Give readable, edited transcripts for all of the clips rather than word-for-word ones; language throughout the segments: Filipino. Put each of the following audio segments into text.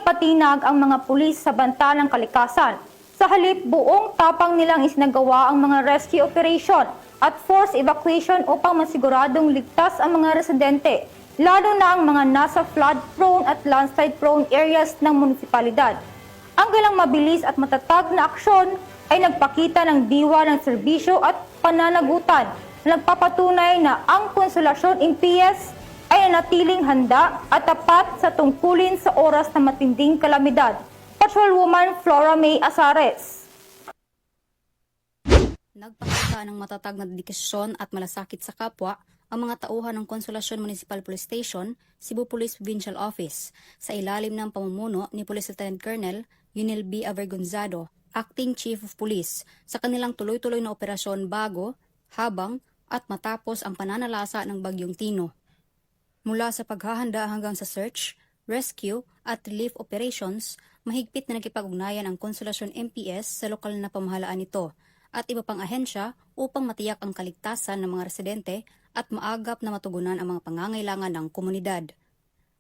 nagpatinag ang mga pulis sa banta ng kalikasan. Sa halip, buong tapang nilang isinagawa ang mga rescue operation at forced evacuation upang masiguradong ligtas ang mga residente, lalo na ang mga nasa flood-prone at landslide-prone areas ng munisipalidad. Ang kailang mabilis at matatag na aksyon ay nagpakita ng diwa ng serbisyo at pananagutan na nagpapatunay na ang Konsolasyon MPS ay nanatiling handa at tapat sa tungkulin sa oras ng matinding kalamidad. Patrolwoman Flora May Azares. Nagpakita ng matatag na dedikasyon at malasakit sa kapwa ang mga tauhan ng Konsolasyon Municipal Police Station, Cebu Police Provincial Office sa ilalim ng pamumuno ni Police Lieutenant Colonel Yunel B. Avergonzado, Acting Chief of Police, sa kanilang tuloy-tuloy na operasyon bago, habang at matapos ang pananalasa ng Bagyong Tino. Mula sa paghahanda hanggang sa search, rescue at relief operations, mahigpit na nakipag-ugnayan ang Konsolasyon MPS sa lokal na pamahalaan nito at iba pang ahensya upang matiyak ang kaligtasan ng mga residente at maagap na matugunan ang mga pangangailangan ng komunidad.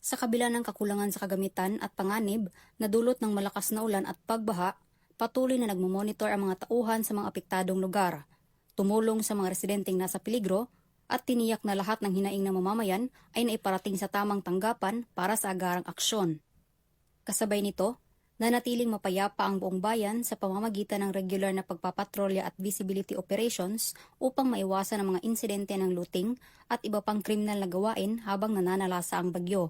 Sa kabila ng kakulangan sa kagamitan at panganib na dulot ng malakas na ulan at pagbaha, patuloy na nagmomonitor ang mga tauhan sa mga apektadong lugar, tumulong sa mga residenteng nasa peligro at tiniyak na lahat ng hinaing ng mamamayan ay naiparating sa tamang tanggapan para sa agarang aksyon. Kasabay nito, nanatiling mapayapa ang buong bayan sa pamamagitan ng regular na pagpapatrolya at visibility operations upang maiwasan ang mga insidente ng looting at iba pang kriminal na gawain habang nananalasa ang bagyo.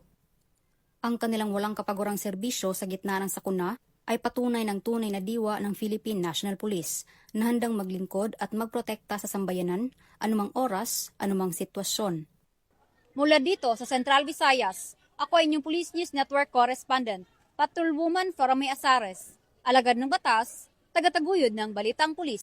Ang kanilang walang kapagurang serbisyo sa gitna ng sakuna ay patunay ng tunay na diwa ng Philippine National Police na handang maglingkod at magprotekta sa sambayanan anumang oras, anumang sitwasyon. Mula dito sa Central Visayas, ako ay inyong Police News Network Correspondent, Patrolwoman Flora May Azares, alagad ng batas, tagataguyod ng Balitang Pulis.